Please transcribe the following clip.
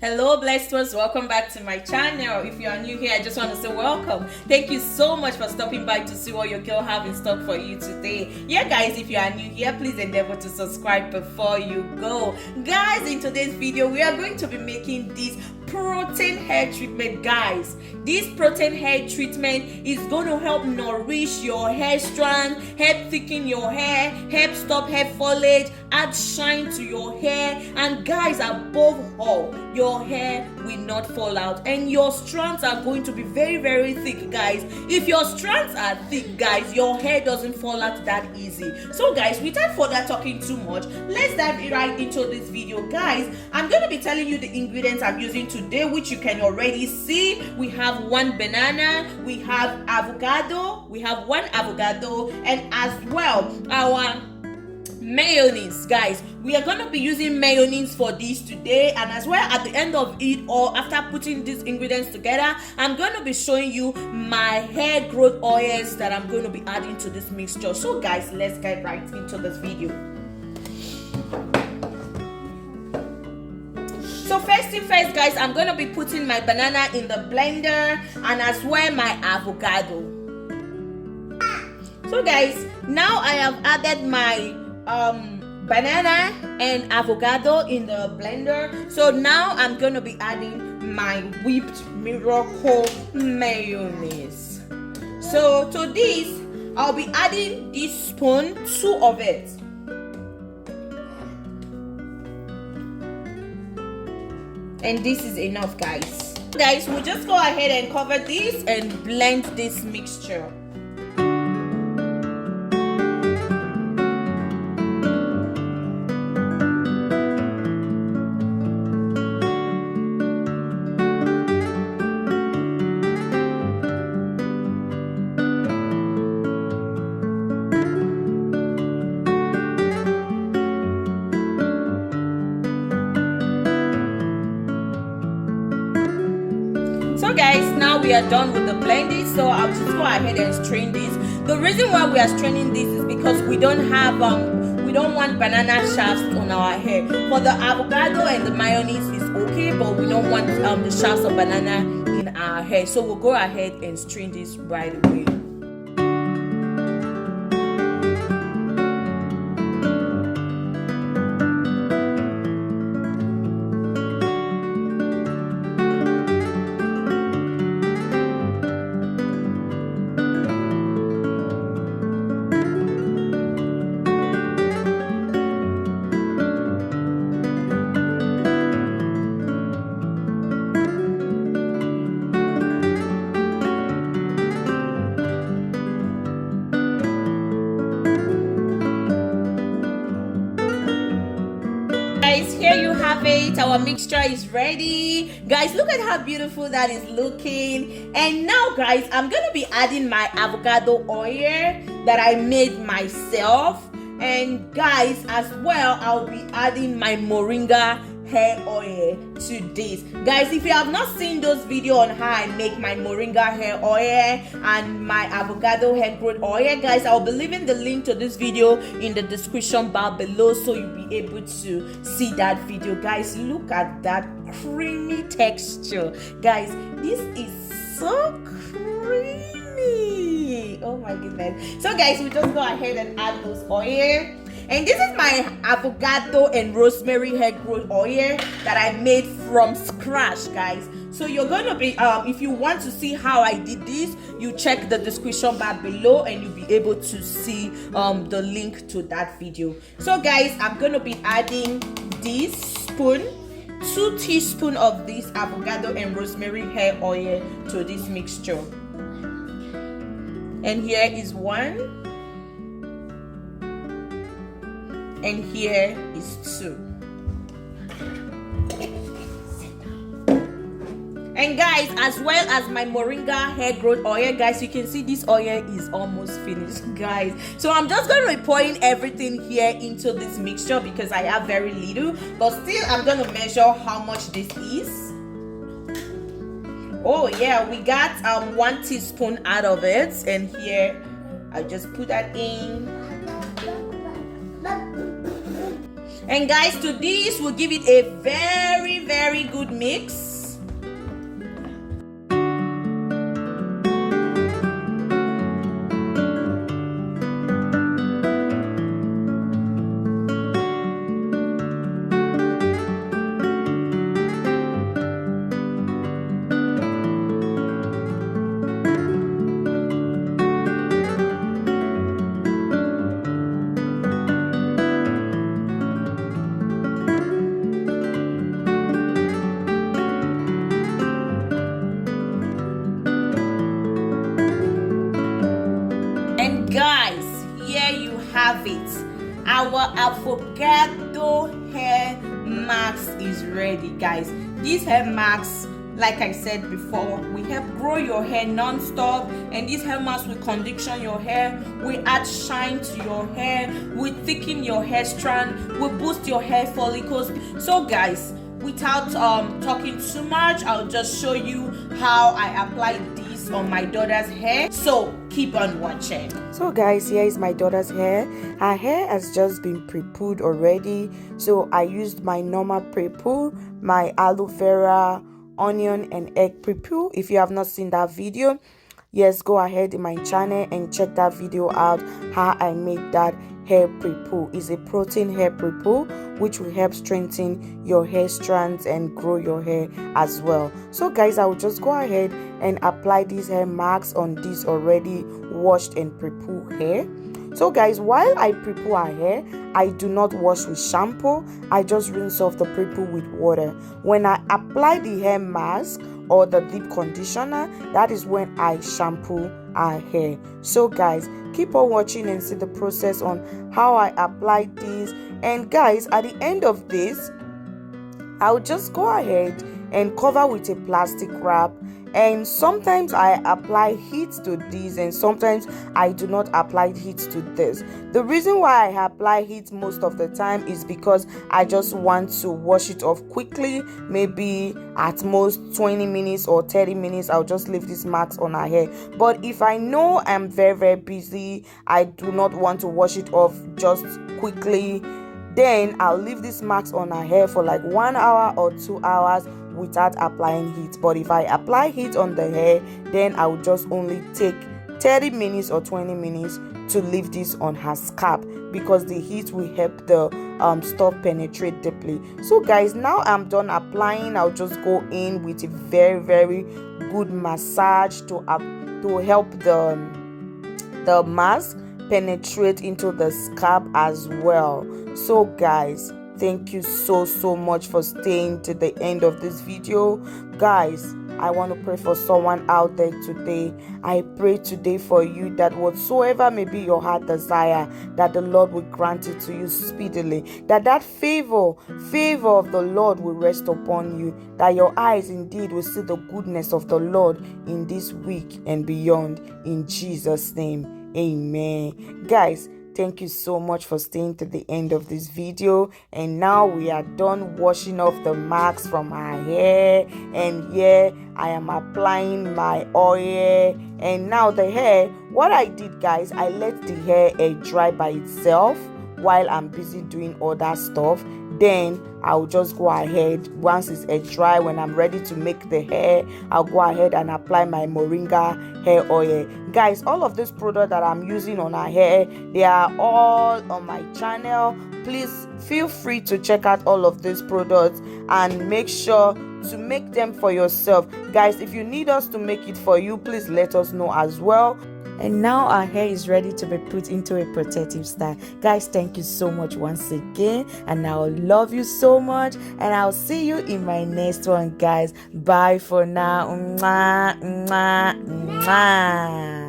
Hello blessed ones, welcome back to my channel. If you are new here, I just want to say welcome. Thank you so much for stopping by to see what your girl have in stock for you today. Yeah guys, if you are new here, please endeavor to subscribe before you go. Guys, in today's video we are going to be making this protein hair treatment. Guys, this protein hair treatment is going to help nourish your hair strand, help thicken your hair, help stop hair foliage, add shine to your hair, and guys, above all, your hair will not fall out and your strands are going to be very thick. Guys, if your strands are thick, guys, your hair doesn't fall out that easy. So guys, without further talking too much, let's dive right into this video. Guys, I'm going to be telling you the ingredients I'm using today, which you can already see. We have one banana, we have avocado, and as well our mayonnaise. Guys, we are going to be using mayonnaise for this today, and as well at the end of it, or after putting these ingredients together, I'm going to be showing you my hair growth oils that I'm going to be adding to this mixture. So guys, let's get right into this video. So first thing first, guys, I'm going to be putting my banana in the blender and as well my avocado. So guys, now I have added my banana and avocado in the blender. So now I'm going to be adding my whipped miracle mayonnaise. So to this, I'll be adding this spoon, 2 of it. And this is enough, guys. Guys, we'll just go ahead and cover this and blend this mixture. So guys, now we are done with the blending, so I'll just go ahead and strain this. The reason why we are straining this is because we don't want banana shafts on our hair. For the avocado and the mayonnaise is okay, but we don't want the shafts of banana in our hair. So we'll go ahead and strain this right away. Guys, here you have it. Our mixture is ready. Guys, look at how beautiful that is looking. And now guys, I'm gonna be adding my avocado oil that I made myself. And guys, as well, I'll be adding my moringa hair oil to this. Guys, if you have not seen those videos on how I make my moringa hair oil and my avocado hair growth oil, guys, I'll be leaving the link to this video in the description bar below, so you'll be able to see that video. Guys, look at that creamy texture. Guys, this is so creamy. Oh my goodness. So guys, we just go ahead and add those oil. And this is my avocado and rosemary hair growth oil that I made from scratch, guys. So you're going to be, if you want to see how I did this, you check the description bar below and you'll be able to see the link to that video. So guys, I'm going to be adding this spoon, 2 teaspoons of this avocado and rosemary hair oil to this mixture. And here is 1. And here is 2. And guys, as well as my moringa hair growth oil, guys, you can see this oil is almost finished, guys. So I'm just going to be pouring everything here into this mixture because I have very little, but still I'm going to measure how much this is. Oh yeah, we got 1 teaspoon out of it, and here I just put that in. And guys, to this we'll give it a very good mix. And guys, here you have it. Our avocado hair mask is ready, guys. These hair masks, like I said before, we help grow your hair non-stop, and these hair masks will condition your hair, we add shine to your hair, we thicken your hair strand, we boost your hair follicles. So guys, without talking too much, I'll just show you how I apply this on my daughter's hair. So keep on watching. So guys, here is my daughter's hair. Her hair has just been pre-pooed already, so I used my normal pre-poo, my aloe vera, onion and egg pre-poo. If you have not seen that video, yes, go ahead in my channel and check that video out, how I made that hair pre-poo. It's a protein hair pre-poo which will help strengthen your hair strands and grow your hair as well. So guys, I will just go ahead and apply these hair masks on this already washed and pre-poo hair. So guys, while I pre-poo our hair, I do not wash with shampoo. I just rinse off the pre-poo with water. When I apply the hair mask or the deep conditioner, that is when I shampoo our hair. So guys, keep on watching and see the process on how I apply this. And guys, at the end of this, I'll just go ahead and cover with a plastic wrap. And sometimes I apply heat to this, and sometimes I do not apply heat to this. The reason why I apply heat most of the time is because I just want to wash it off quickly, maybe at most 20 minutes or 30 minutes. I'll just leave these marks on her hair. But if I know I'm very busy, I do not want to wash it off just quickly, then I'll leave these marks on her hair for like 1 hour or 2 hours without applying heat. But if I apply heat on the hair, then I will just only take 30 minutes or 20 minutes to leave this on her scalp, because the heat will help the stuff penetrate deeply. So guys, now I'm done applying. I'll just go in with a very good massage to help the mask penetrate into the scalp as well. So guys, thank you so much for staying to the end of this video. Guys, I want to pray for someone out there today. I pray today for you that whatsoever may be your heart desire, that the Lord will grant it to you speedily, that favor of the Lord will rest upon you, that your eyes indeed will see the goodness of the Lord in this week and beyond. In Jesus' name, amen. Guys, thank you so much for staying to the end of this video. And now we are done washing off the marks from our hair. And here I am applying my oil. And now the hair, what I did, guys, I let the hair air dry by itself while I'm busy doing other stuff. Then I'll just go ahead, once it's air dry, when I'm ready to make the hair, I'll go ahead and apply my Moringa hair oil. Guys, all of this product that I'm using on our hair, they are all on my channel. Please feel free to check out all of these products and make sure to make them for yourself. Guys, if you need us to make it for you, please let us know as well. And now our hair is ready to be put into a protective style. Guys, thank you so much once again, and I will love you so much, and I'll see you in my next one, guys. Bye for now. Mwah, mwah, mwah.